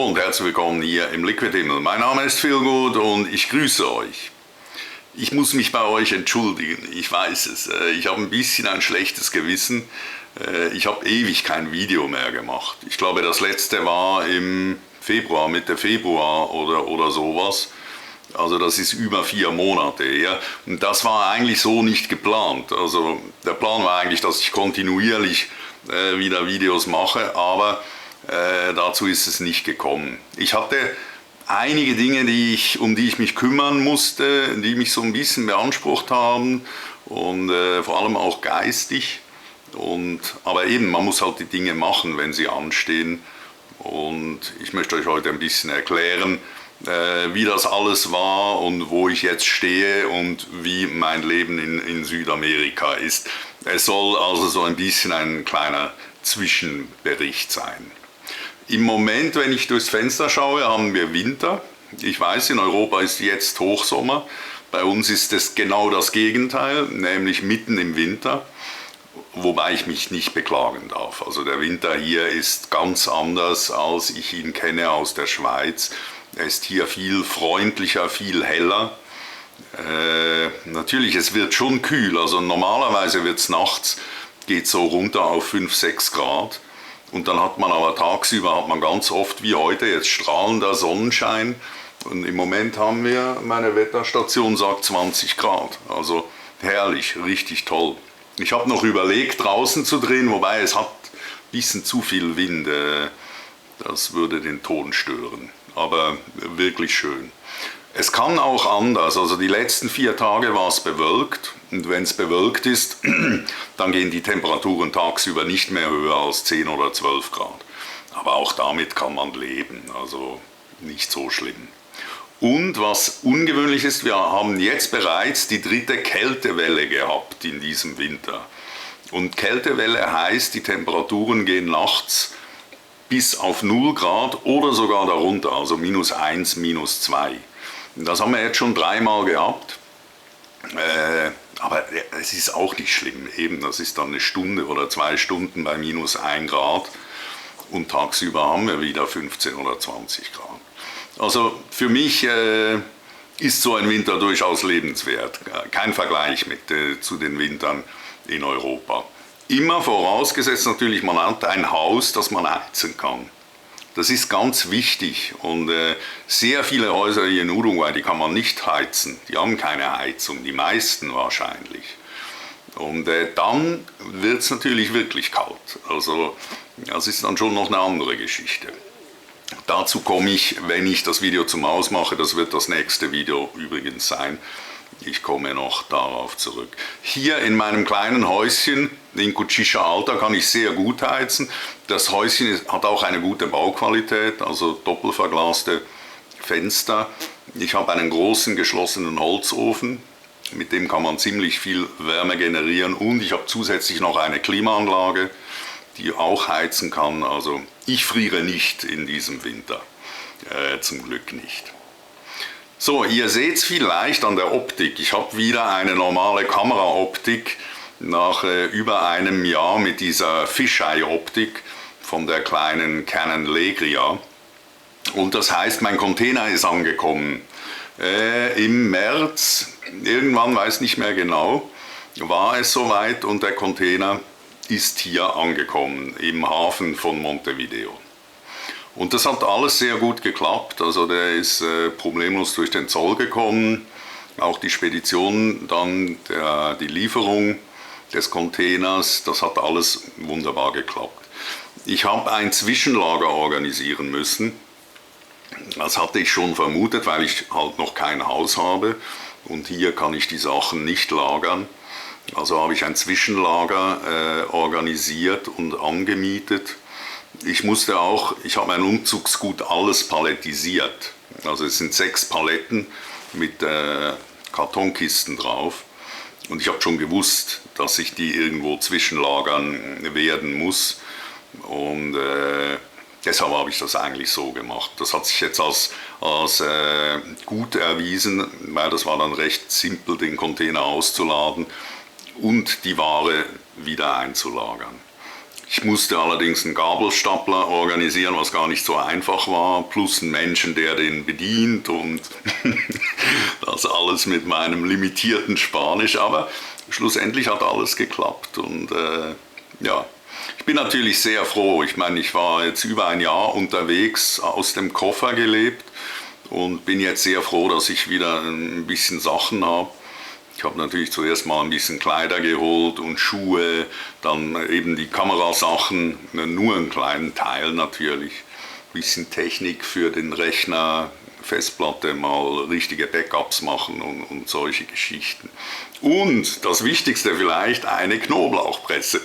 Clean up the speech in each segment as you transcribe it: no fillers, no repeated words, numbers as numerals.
und herzlich willkommen hier im Liquid Himmel. Mein Name ist Phil Good und ich grüße euch. Ich muss mich bei euch entschuldigen, ich weiß es. Ich habe ein bisschen ein schlechtes Gewissen. Ich habe ewig kein Video mehr gemacht. Ich glaube, das letzte war im Februar, Mitte Februar oder sowas. Also das ist über 4 Monate her. Und das war eigentlich so nicht geplant. Also der Plan war eigentlich, dass ich kontinuierlich wieder Videos mache, aber dazu ist es nicht gekommen. Ich hatte einige Dinge, um die ich mich kümmern musste, die mich so ein bisschen beansprucht haben und vor allem auch geistig. Aber eben, man muss halt die Dinge machen, wenn sie anstehen. Und ich möchte euch heute ein bisschen erklären, wie das alles war und wo ich jetzt stehe und wie mein Leben in Südamerika ist. Es soll also so ein bisschen ein kleiner Zwischenbericht sein. Im Moment, wenn ich durchs Fenster schaue, haben wir Winter. Ich weiß, in Europa ist jetzt Hochsommer. Bei uns ist es genau das Gegenteil, nämlich mitten im Winter, wobei ich mich nicht beklagen darf. Also der Winter hier ist ganz anders, als ich ihn kenne aus der Schweiz. Er ist hier viel freundlicher, viel heller. Natürlich, es wird schon kühl. Also normalerweise wird es nachts, geht so runter auf 5, 6 Grad. Und dann hat man aber tagsüber ganz oft wie heute jetzt strahlender Sonnenschein. Und im Moment haben wir, meine Wetterstation sagt 20 Grad. Also herrlich, richtig toll. Ich habe noch überlegt, draußen zu drehen, wobei es hat ein bisschen zu viel Wind. Das würde den Ton stören. Aber wirklich schön. Es kann auch anders. Also die letzten 4 Tage war es bewölkt. Und wenn es bewölkt ist, dann gehen die Temperaturen tagsüber nicht mehr höher als 10 oder 12 Grad. Aber auch damit kann man leben, also nicht so schlimm. Und was ungewöhnlich ist, wir haben jetzt bereits die 3. Kältewelle gehabt in diesem Winter. Und Kältewelle heißt, die Temperaturen gehen nachts bis auf 0 Grad oder sogar darunter, also -1, -2. Das haben wir jetzt schon 3-mal gehabt. Aber es ist auch nicht schlimm, eben, das ist dann 1 Stunde oder 2 Stunden bei -1 Grad und tagsüber haben wir wieder 15 oder 20 Grad. Also für mich ist so ein Winter durchaus lebenswert, kein Vergleich zu den Wintern in Europa. Immer vorausgesetzt natürlich, man hat ein Haus, das man heizen kann. Das ist ganz wichtig und sehr viele Häuser hier in Uruguay, die kann man nicht heizen. Die haben keine Heizung, die meisten wahrscheinlich. Und dann wird es natürlich wirklich kalt. Also das ist dann schon noch eine andere Geschichte. Dazu komme ich, wenn ich das Video zum Haus mache. Das wird das nächste Video übrigens sein. Ich komme noch darauf zurück. Hier in meinem kleinen Häuschen in Cuchicha Alta kann ich sehr gut heizen. Das Häuschen hat auch eine gute Bauqualität, also doppelverglaste Fenster. Ich habe einen großen geschlossenen Holzofen, mit dem kann man ziemlich viel Wärme generieren. Und ich habe zusätzlich noch eine Klimaanlage, die auch heizen kann. Also ich friere nicht in diesem Winter, zum Glück nicht. So, ihr seht es vielleicht an der Optik. Ich habe wieder eine normale Kameraoptik nach über einem Jahr mit dieser Fisheye-Optik von der kleinen Canon Legria. Und das heißt, mein Container ist angekommen. Im März, irgendwann, weiß nicht mehr genau, war es soweit und der Container ist hier angekommen im Hafen von Montevideo. Und das hat alles sehr gut geklappt, also der ist problemlos durch den Zoll gekommen, auch die Spedition, dann die Lieferung des Containers, das hat alles wunderbar geklappt. Ich habe ein Zwischenlager organisieren müssen, das hatte ich schon vermutet, weil ich halt noch kein Haus habe und hier kann ich die Sachen nicht lagern. Also habe ich ein Zwischenlager organisiert und angemietet. Ich habe mein Umzugsgut alles palettisiert. Also es sind 6 Paletten mit Kartonkisten drauf. Und ich habe schon gewusst, dass ich die irgendwo zwischenlagern werden muss. Und deshalb habe ich das eigentlich so gemacht. Das hat sich jetzt als gut erwiesen, weil das war dann recht simpel, den Container auszuladen und die Ware wieder einzulagern. Ich musste allerdings einen Gabelstapler organisieren, was gar nicht so einfach war, plus einen Menschen, der den bedient und das alles mit meinem limitierten Spanisch. Aber schlussendlich hat alles geklappt und ja, ich bin natürlich sehr froh. Ich meine, ich war jetzt über ein Jahr unterwegs, aus dem Koffer gelebt und bin jetzt sehr froh, dass ich wieder ein bisschen Sachen habe. Ich habe natürlich zuerst mal ein bisschen Kleider geholt und Schuhe, dann eben die Kamerasachen, nur einen kleinen Teil natürlich, ein bisschen Technik für den Rechner, Festplatte, mal richtige Backups machen und solche Geschichten. Und das Wichtigste vielleicht, eine Knoblauchpresse.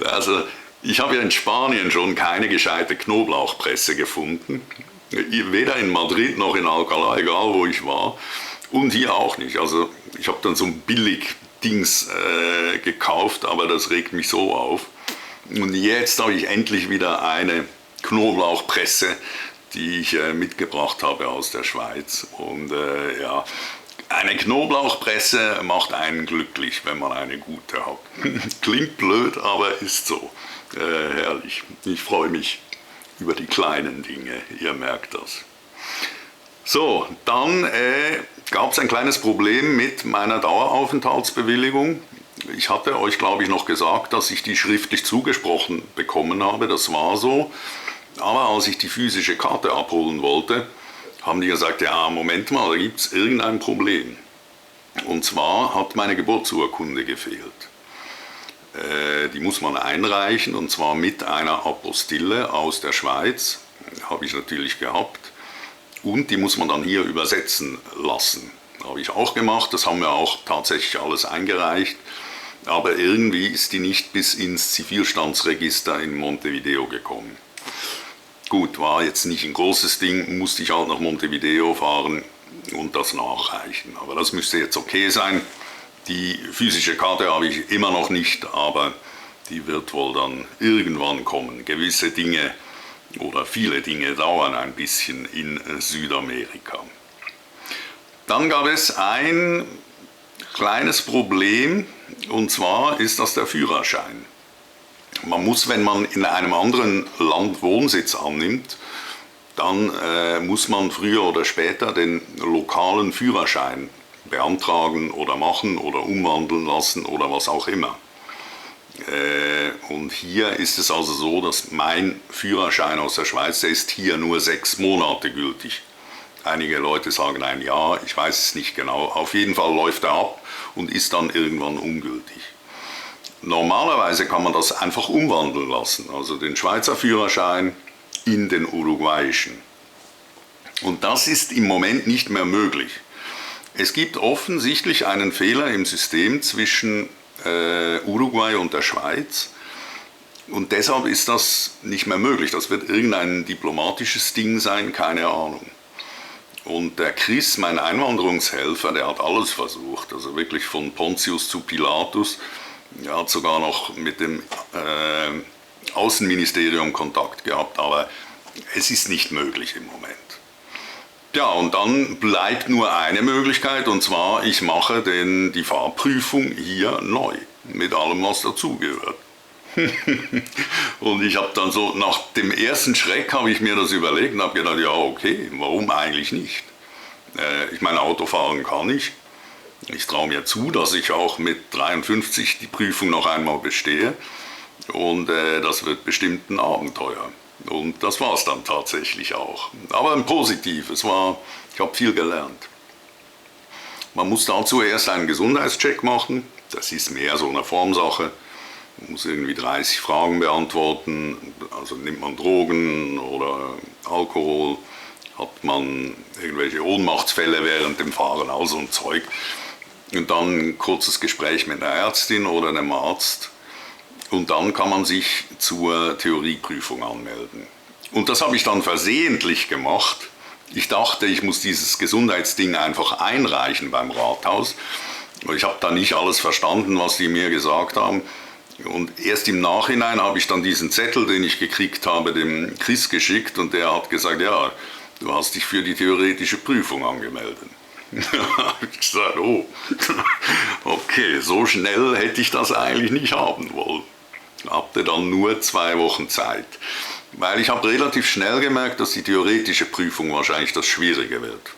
Also ich habe ja in Spanien schon keine gescheite Knoblauchpresse gefunden, weder in Madrid noch in Alcalá, egal wo ich war. Und hier auch nicht. Also ich habe dann so ein Billig-Dings gekauft, aber das regt mich so auf. Und jetzt habe ich endlich wieder eine Knoblauchpresse, die ich mitgebracht habe aus der Schweiz. Und ja, eine Knoblauchpresse macht einen glücklich, wenn man eine gute hat. Klingt blöd, aber ist so. Herrlich. Ich freue mich über die kleinen Dinge, ihr merkt das. So, dann gab es ein kleines Problem mit meiner Daueraufenthaltsbewilligung. Ich hatte euch, glaube ich, noch gesagt, dass ich die schriftlich zugesprochen bekommen habe. Das war so. Aber als ich die physische Karte abholen wollte, haben die gesagt, ja, Moment mal, da gibt es irgendein Problem. Und zwar hat meine Geburtsurkunde gefehlt. Die muss man einreichen, und zwar mit einer Apostille aus der Schweiz. Habe ich natürlich gehabt. Und die muss man dann hier übersetzen lassen. Habe ich auch gemacht, das haben wir auch tatsächlich alles eingereicht. Aber irgendwie ist die nicht bis ins Zivilstandsregister in Montevideo gekommen. Gut, war jetzt nicht ein großes Ding, musste ich halt nach Montevideo fahren und das nachreichen. Aber das müsste jetzt okay sein. Die physische Karte habe ich immer noch nicht, aber die wird wohl dann irgendwann kommen. Gewisse Dinge oder viele Dinge dauern ein bisschen in Südamerika. Dann gab es ein kleines Problem, und zwar ist das der Führerschein. Man muss, wenn man in einem anderen Land Wohnsitz annimmt, dann muss man früher oder später den lokalen Führerschein beantragen oder machen oder umwandeln lassen oder was auch immer. Und hier ist es also so, dass mein Führerschein aus der Schweiz, der ist hier nur 6 Monate gültig. Einige Leute sagen ein Jahr, ich weiß es nicht genau. Auf jeden Fall läuft er ab und ist dann irgendwann ungültig. Normalerweise kann man das einfach umwandeln lassen, also den Schweizer Führerschein in den uruguayischen. Und das ist im Moment nicht mehr möglich. Es gibt offensichtlich einen Fehler im System zwischen Uruguay und der Schweiz. Und deshalb ist das nicht mehr möglich. Das wird irgendein diplomatisches Ding sein, keine Ahnung. Und der Chris, mein Einwanderungshelfer, der hat alles versucht. Also wirklich von Pontius zu Pilatus. Er hat sogar noch mit dem Außenministerium Kontakt gehabt, aber es ist nicht möglich im Moment. Ja, und dann bleibt nur eine Möglichkeit, und zwar, ich mache die Fahrprüfung hier neu, mit allem, was dazugehört. Und ich habe dann so, nach dem ersten Schreck habe ich mir das überlegt und habe gedacht, ja okay, warum eigentlich nicht? Ich meine, Autofahren kann ich. Ich traue mir zu, dass ich auch mit 53 die Prüfung noch einmal bestehe. Und das wird bestimmt ein Abenteuer. Und das war es dann tatsächlich auch. Aber ein positives war, ich habe viel gelernt. Man muss dazu erst einen Gesundheitscheck machen. Das ist mehr so eine Formsache. Man muss irgendwie 30 Fragen beantworten. Also nimmt man Drogen oder Alkohol? Hat man irgendwelche Ohnmachtsfälle während dem Fahren? All so ein Zeug. Und dann ein kurzes Gespräch mit einer Ärztin oder einem Arzt. Und dann kann man sich zur Theorieprüfung anmelden. Und das habe ich dann versehentlich gemacht. Ich dachte, ich muss dieses Gesundheitsding einfach einreichen beim Rathaus. Ich habe da nicht alles verstanden, was die mir gesagt haben. Und erst im Nachhinein habe ich dann diesen Zettel, den ich gekriegt habe, dem Chris geschickt. Und der hat gesagt, ja, du hast dich für die theoretische Prüfung angemeldet. Da habe ich gesagt, oh, okay, so schnell hätte ich das eigentlich nicht haben wollen. Hatte dann nur 2 Wochen Zeit. Weil ich habe relativ schnell gemerkt, dass die theoretische Prüfung wahrscheinlich das Schwierige wird.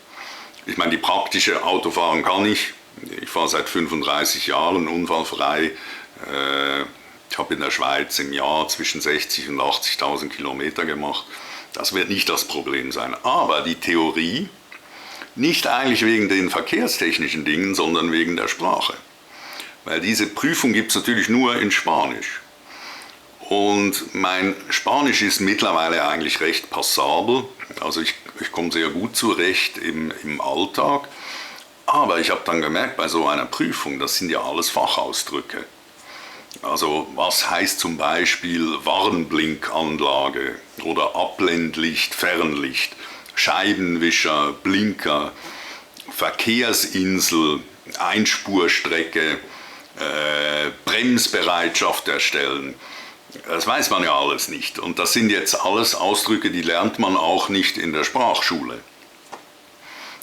Ich meine, die praktische Autofahren kann ich. Ich fahre seit 35 Jahren unfallfrei. Ich habe in der Schweiz im Jahr zwischen 60.000 und 80.000 Kilometer gemacht. Das wird nicht das Problem sein. Aber die Theorie, nicht eigentlich wegen den verkehrstechnischen Dingen, sondern wegen der Sprache. Weil diese Prüfung gibt es natürlich nur in Spanisch. Und mein Spanisch ist mittlerweile eigentlich recht passabel. Also ich komme sehr gut zurecht im Alltag. Aber ich habe dann gemerkt, bei so einer Prüfung, das sind ja alles Fachausdrücke. Also was heißt zum Beispiel Warnblinkanlage oder Abblendlicht, Fernlicht, Scheibenwischer, Blinker, Verkehrsinsel, Einspurstrecke, Bremsbereitschaft erstellen. Das weiß man ja alles nicht. Und das sind jetzt alles Ausdrücke, die lernt man auch nicht in der Sprachschule.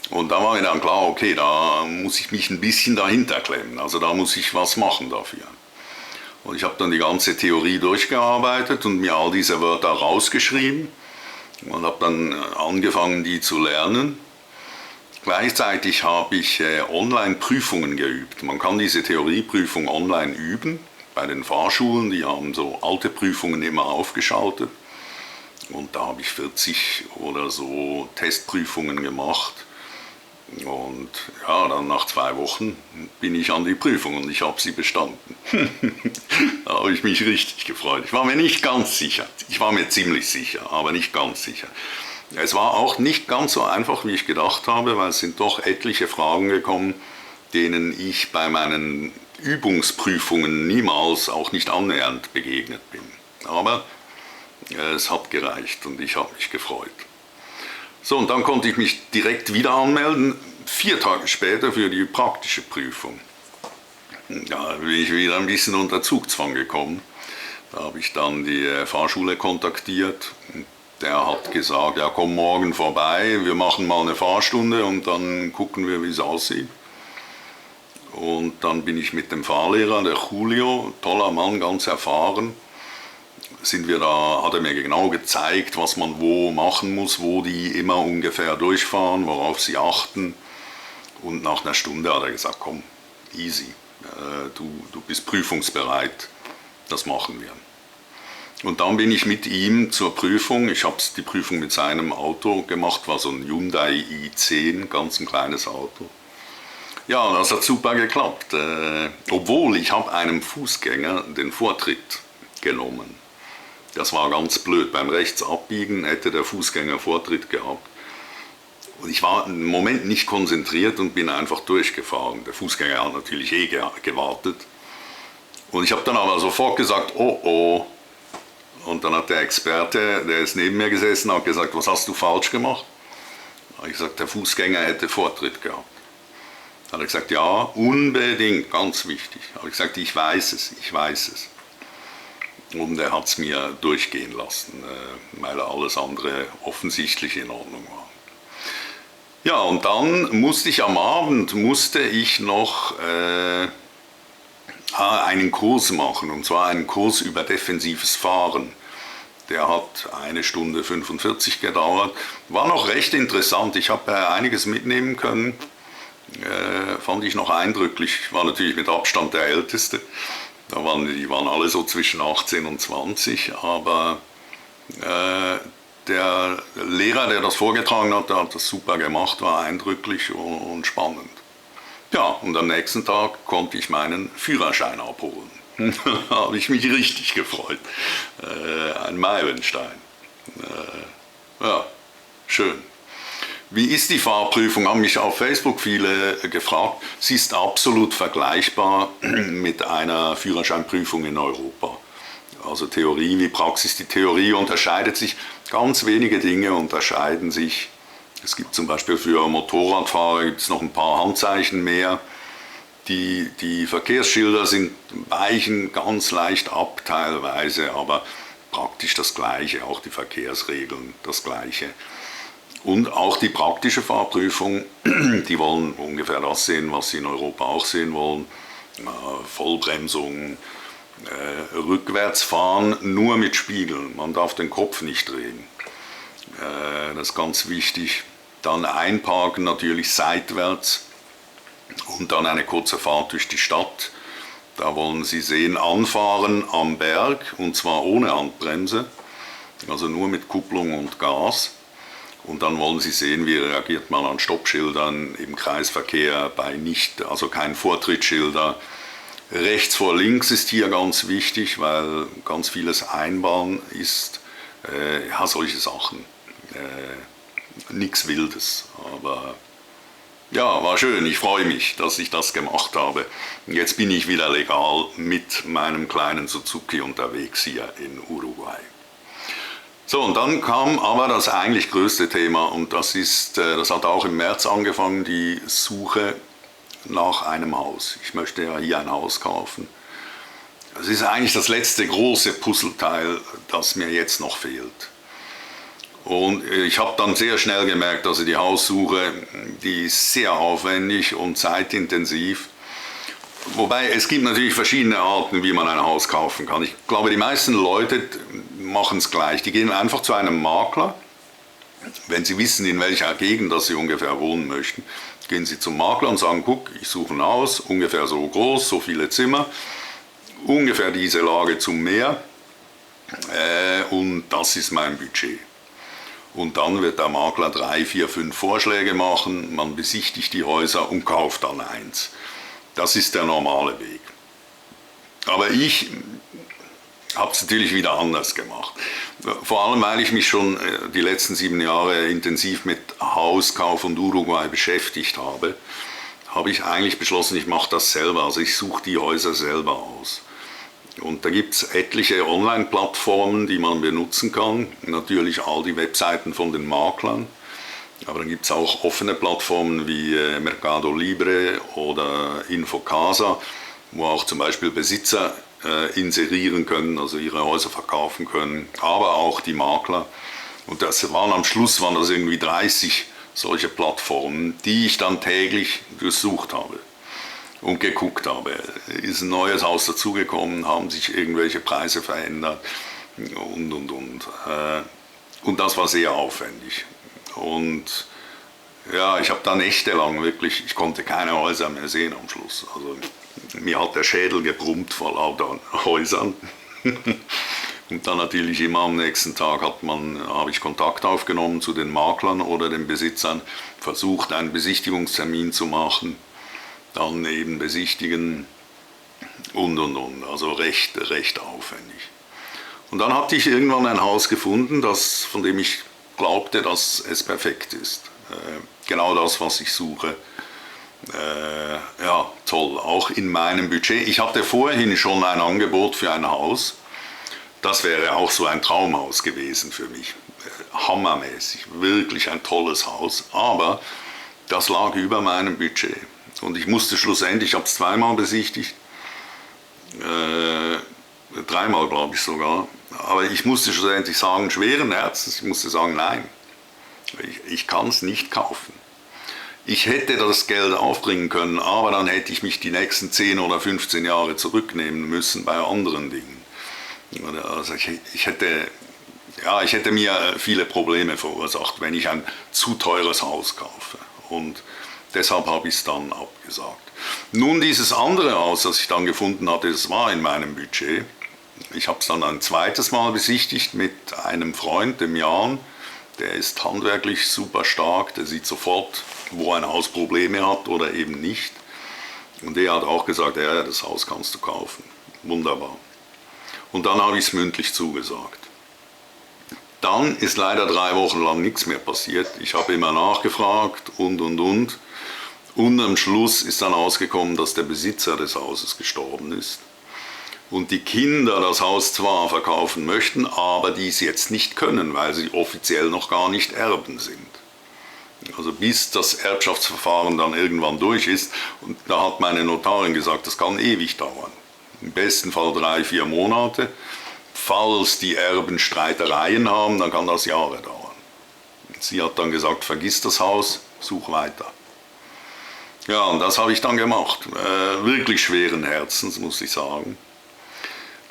Und da war mir dann klar, okay, da muss ich mich ein bisschen dahinter klemmen. Also da muss ich was machen dafür. Und ich habe dann die ganze Theorie durchgearbeitet und mir all diese Wörter rausgeschrieben und habe dann angefangen, die zu lernen. Gleichzeitig habe ich Online-Prüfungen geübt. Man kann diese Theorieprüfung online üben. Bei den Fahrschulen, die haben so alte Prüfungen immer aufgeschaltet. Und da habe ich 40 oder so Testprüfungen gemacht. Und ja, dann nach 2 Wochen bin ich an die Prüfung und ich habe sie bestanden. Da habe ich mich richtig gefreut. Ich war mir nicht ganz sicher. Ich war mir ziemlich sicher, aber nicht ganz sicher. Es war auch nicht ganz so einfach, wie ich gedacht habe, weil es sind doch etliche Fragen gekommen, denen ich bei meinen Übungsprüfungen niemals, auch nicht annähernd begegnet bin. Aber es hat gereicht und ich habe mich gefreut. So, und dann konnte ich mich direkt wieder anmelden, 4 Tage später für die praktische Prüfung. Da bin ich wieder ein bisschen unter Zugzwang gekommen. Da habe ich dann die Fahrschule kontaktiert. Der hat gesagt, ja, komm morgen vorbei, wir machen mal eine Fahrstunde und dann gucken wir, wie es aussieht. Und dann bin ich mit dem Fahrlehrer, der Julio, toller Mann, ganz erfahren, hat er mir genau gezeigt, was man wo machen muss, wo die immer ungefähr durchfahren, worauf sie achten. Und nach einer Stunde hat er gesagt, komm, easy, du bist prüfungsbereit, das machen wir. Und dann bin ich mit ihm zur Prüfung, ich habe die Prüfung mit seinem Auto gemacht, war so ein Hyundai i10, ganz ein kleines Auto. Ja, das hat super geklappt, obwohl ich habe einem Fußgänger den Vortritt genommen. Das war ganz blöd. Beim Rechtsabbiegen hätte der Fußgänger Vortritt gehabt. Und ich war im Moment nicht konzentriert und bin einfach durchgefahren. Der Fußgänger hat natürlich gewartet. Und ich habe dann aber sofort gesagt, oh oh. Und dann hat der Experte, der ist neben mir gesessen, hat gesagt, was hast du falsch gemacht? Da habe ich gesagt, der Fußgänger hätte Vortritt gehabt. Da hat er gesagt, ja, unbedingt, ganz wichtig. Da habe ich gesagt, ich weiß es. Und er hat es mir durchgehen lassen, weil alles andere offensichtlich in Ordnung war. Ja, und dann musste ich am Abend noch einen Kurs machen, und zwar einen Kurs über defensives Fahren. Der hat 1 Stunde 45 gedauert. War noch recht interessant, ich habe einiges mitnehmen können. Fand ich noch eindrücklich. Ich war natürlich mit Abstand der Älteste. Die waren alle so zwischen 18 und 20, aber der Lehrer, der das vorgetragen hat, der hat das super gemacht, war eindrücklich und spannend. Ja, und am nächsten Tag konnte ich meinen Führerschein abholen. Da habe ich mich richtig gefreut. Ein Meilenstein. Ja, schön. Wie ist die Fahrprüfung? Haben mich auf Facebook viele gefragt. Sie ist absolut vergleichbar mit einer Führerscheinprüfung in Europa. Also Theorie wie Praxis. Die Theorie unterscheidet sich, ganz wenige Dinge unterscheiden sich. Es gibt zum Beispiel für Motorradfahrer gibt's noch ein paar Handzeichen mehr. Die Verkehrsschilder weichen ganz leicht ab teilweise, aber praktisch das Gleiche, auch die Verkehrsregeln das Gleiche. Und auch die praktische Fahrprüfung, die wollen ungefähr das sehen, was sie in Europa auch sehen wollen. Vollbremsung, Rückwärts fahren nur mit Spiegeln, man darf den Kopf nicht drehen. Das ist ganz wichtig. Dann einparken natürlich seitwärts und dann eine kurze Fahrt durch die Stadt. Da wollen Sie sehen, anfahren am Berg und zwar ohne Handbremse, also nur mit Kupplung und Gas. Und dann wollen Sie sehen, wie reagiert man an Stoppschildern im Kreisverkehr, bei nicht, also kein Vortrittsschilder. Rechts vor links ist hier ganz wichtig, weil ganz vieles Einbahn ist, ja, solche Sachen. Nichts Wildes, aber ja, war schön. Ich freue mich, dass ich das gemacht habe. Jetzt bin ich wieder legal mit meinem kleinen Suzuki unterwegs hier in Uruguay. So, und dann kam aber das eigentlich größte Thema und das hat auch im März angefangen, die Suche nach einem Haus. Ich möchte ja hier ein Haus kaufen. Das ist eigentlich das letzte große Puzzleteil, das mir jetzt noch fehlt. Und ich habe dann sehr schnell gemerkt, also die Haussuche, die ist sehr aufwendig und zeitintensiv. Wobei es gibt natürlich verschiedene Arten, wie man ein Haus kaufen kann. Ich glaube, die meisten Leute machen es gleich. Die gehen einfach zu einem Makler. Wenn sie wissen, in welcher Gegend dass sie ungefähr wohnen möchten, gehen sie zum Makler und sagen, guck, ich suche ein Haus, ungefähr so groß, so viele Zimmer, ungefähr diese Lage zum Meer und das ist mein Budget. Und dann wird der Makler 3, 4, 5 Vorschläge machen, man besichtigt die Häuser und kauft dann eins. Das ist der normale Weg. Aber ich habe es natürlich wieder anders gemacht. Vor allem, weil ich mich schon die letzten 7 Jahre intensiv mit Hauskauf und Uruguay beschäftigt habe, habe ich eigentlich beschlossen, ich mache das selber. Also ich suche die Häuser selber aus. Und da gibt es etliche Online-Plattformen, die man benutzen kann. Natürlich all die Webseiten von den Maklern. Aber dann gibt es auch offene Plattformen wie Mercado Libre oder Infocasa, wo auch zum Beispiel Besitzer inserieren können, also ihre Häuser verkaufen können, aber auch die Makler. Und am Schluss waren das irgendwie 30 solche Plattformen, die ich dann täglich durchsucht habe und geguckt habe. Ist ein neues Haus dazugekommen, haben sich irgendwelche Preise verändert und. Und das war sehr aufwendig. Und ja, ich habe dann nächtelang wirklich, ich konnte keine Häuser mehr sehen am Schluss. Also mir hat der Schädel gebrummt vor lauter Häusern. Und dann natürlich immer am nächsten Tag habe ich Kontakt aufgenommen zu den Maklern oder den Besitzern, versucht einen Besichtigungstermin zu machen, dann eben besichtigen und. Also recht aufwendig. Und dann hatte ich irgendwann ein Haus gefunden, von dem ich glaubte, dass es perfekt ist. Genau das, was ich suche. Ja, toll, auch in meinem Budget. Ich hatte vorhin schon ein Angebot für ein Haus. Das wäre auch so ein Traumhaus gewesen für mich. Hammermäßig, wirklich ein tolles Haus. Aber das lag über meinem Budget. Und ich musste schlussendlich, ich habe es zweimal besichtigt, 3-mal glaube ich sogar, aber ich musste schlussendlich sagen, schweren Herzens, ich musste sagen, nein, ich kann es nicht kaufen. Ich hätte das Geld aufbringen können, aber dann hätte ich mich die nächsten 10 oder 15 Jahre zurücknehmen müssen bei anderen Dingen. Also ich hätte mir viele Probleme verursacht, wenn ich ein zu teures Haus kaufe. Und deshalb habe ich es dann abgesagt. Nun, dieses andere Haus, das ich dann gefunden hatte, das war in meinem Budget. Ich habe es dann ein zweites Mal besichtigt mit einem Freund, dem Jan. Der ist handwerklich super stark, der sieht sofort, wo ein Haus Probleme hat oder eben nicht. Und der hat auch gesagt, ja, das Haus kannst du kaufen. Wunderbar. Und dann habe ich es mündlich zugesagt. Dann ist leider 3 Wochen lang nichts mehr passiert. Ich habe immer nachgefragt und. Und am Schluss ist dann ausgekommen, dass der Besitzer des Hauses gestorben ist. Und die Kinder das Haus zwar verkaufen möchten, aber dies jetzt nicht können, weil sie offiziell noch gar nicht Erben sind. Also bis das Erbschaftsverfahren dann irgendwann durch ist, und da hat meine Notarin gesagt, das kann ewig dauern. Im besten Fall 3, 4 Monate. Falls die Erben Streitereien haben, dann kann das Jahre dauern. Sie hat dann gesagt, vergiss das Haus, such weiter. Ja, und das habe ich dann gemacht. Wirklich schweren Herzens, muss ich sagen.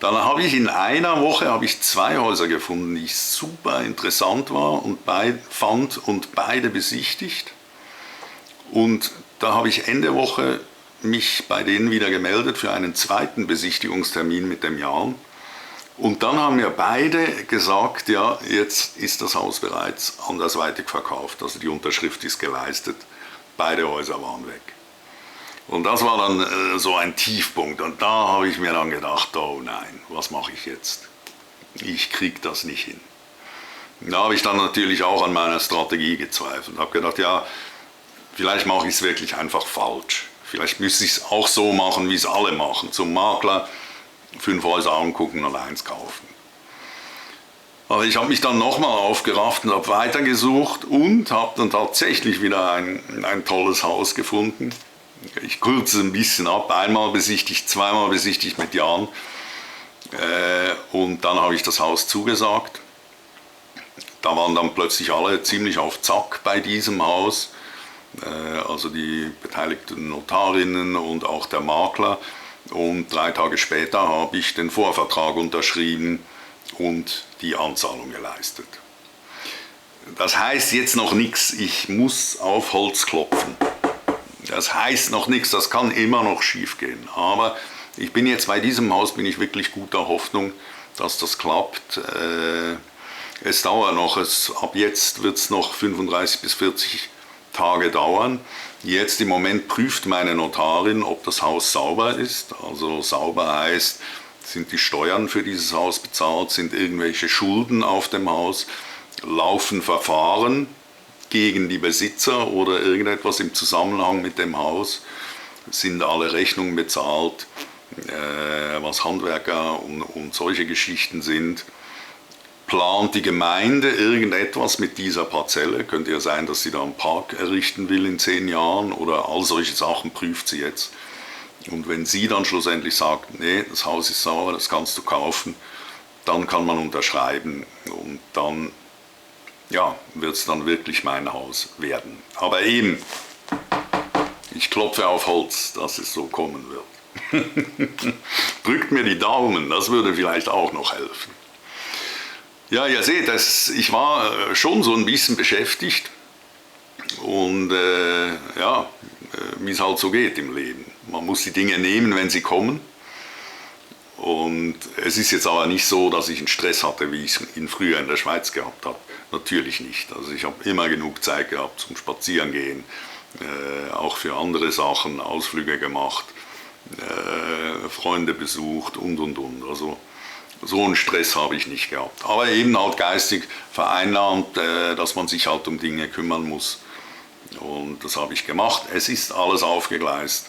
Dann habe ich in einer Woche 2 Häuser gefunden, die super interessant fand und beide besichtigt. Und da habe ich Ende Woche mich bei denen wieder gemeldet für einen zweiten Besichtigungstermin mit dem Jan. Und dann haben mir beide gesagt, ja, jetzt ist das Haus bereits andersweitig verkauft, also die Unterschrift ist geleistet, beide Häuser waren weg. Und das war dann so ein Tiefpunkt und da habe ich mir dann gedacht, oh nein, was mache ich jetzt? Ich kriege das nicht hin. Da habe ich dann natürlich auch an meiner Strategie gezweifelt und habe gedacht, ja, vielleicht mache ich es wirklich einfach falsch. Vielleicht müsste ich es auch so machen, wie es alle machen, zum Makler 5 Häuser angucken und 1 kaufen. Aber ich habe mich dann nochmal aufgerafft und habe weitergesucht und habe dann tatsächlich wieder ein tolles Haus gefunden. Ich kürze es ein bisschen ab, einmal besichtigt, zweimal besichtigt mit Jan und dann habe ich das Haus zugesagt. Da waren dann plötzlich alle ziemlich auf Zack bei diesem Haus, also die beteiligten Notarinnen und auch der Makler. Und 3 Tage später habe ich den Vorvertrag unterschrieben und die Anzahlung geleistet. Das heißt jetzt noch nichts, ich muss auf Holz klopfen. Das heißt noch nichts, das kann immer noch schief gehen. Aber ich bin jetzt bei diesem Haus, bin ich wirklich guter Hoffnung, dass das klappt. Es dauert noch, ab jetzt wird es noch 35 bis 40 Tage dauern. Jetzt im Moment prüft meine Notarin, ob das Haus sauber ist. Also sauber heißt, sind die Steuern für dieses Haus bezahlt, sind irgendwelche Schulden auf dem Haus, laufen Verfahren gegen die Besitzer oder irgendetwas im Zusammenhang mit dem Haus, sind alle Rechnungen bezahlt, was Handwerker und solche Geschichten sind. Plant die Gemeinde irgendetwas mit dieser Parzelle? Könnte ja sein, dass sie da einen Park errichten will in 10 Jahren oder all solche Sachen prüft sie jetzt. Und wenn sie dann schlussendlich sagt, nee, das Haus ist sauber, das kannst du kaufen, dann kann man unterschreiben und dann wird es dann wirklich mein Haus werden. Aber eben, ich klopfe auf Holz, dass es so kommen wird. Drückt mir die Daumen, das würde vielleicht auch noch helfen. Ja, ihr seht, ich war schon so ein bisschen beschäftigt und wie es halt so geht im Leben. Man muss die Dinge nehmen, wenn sie kommen. Und es ist jetzt aber nicht so, dass ich einen Stress hatte, wie ich ihn früher in der Schweiz gehabt habe. Natürlich nicht. Also ich habe immer genug Zeit gehabt zum Spazierengehen, auch für andere Sachen, Ausflüge gemacht, Freunde besucht und. Also so einen Stress habe ich nicht gehabt. Aber eben halt geistig vereinnahmt, dass man sich halt um Dinge kümmern muss. Und das habe ich gemacht. Es ist alles aufgegleist.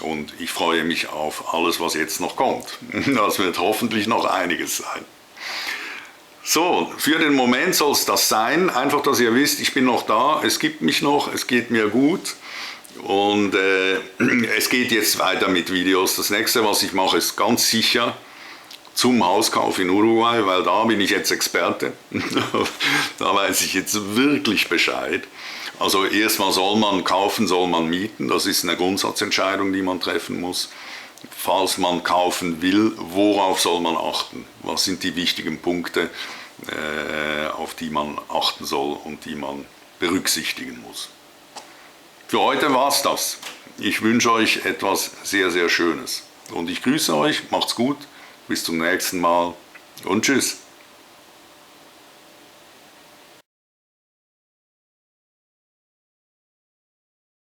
Und ich freue mich auf alles, was jetzt noch kommt. Das wird hoffentlich noch einiges sein. So, für den Moment soll es das sein. Einfach, dass ihr wisst, ich bin noch da, es gibt mich noch, es geht mir gut. Und es geht jetzt weiter mit Videos. Das nächste, was ich mache, ist ganz sicher zum Hauskauf in Uruguay, weil da bin ich jetzt Experte. Da weiß ich jetzt wirklich Bescheid. Also erstmal soll man kaufen, soll man mieten. Das ist eine Grundsatzentscheidung, die man treffen muss. Falls man kaufen will, worauf soll man achten? Was sind die wichtigen Punkte, auf die man achten soll und die man berücksichtigen muss? Für heute war es das. Ich wünsche euch etwas sehr, sehr Schönes. Und ich grüße euch, macht's gut, bis zum nächsten Mal und tschüss.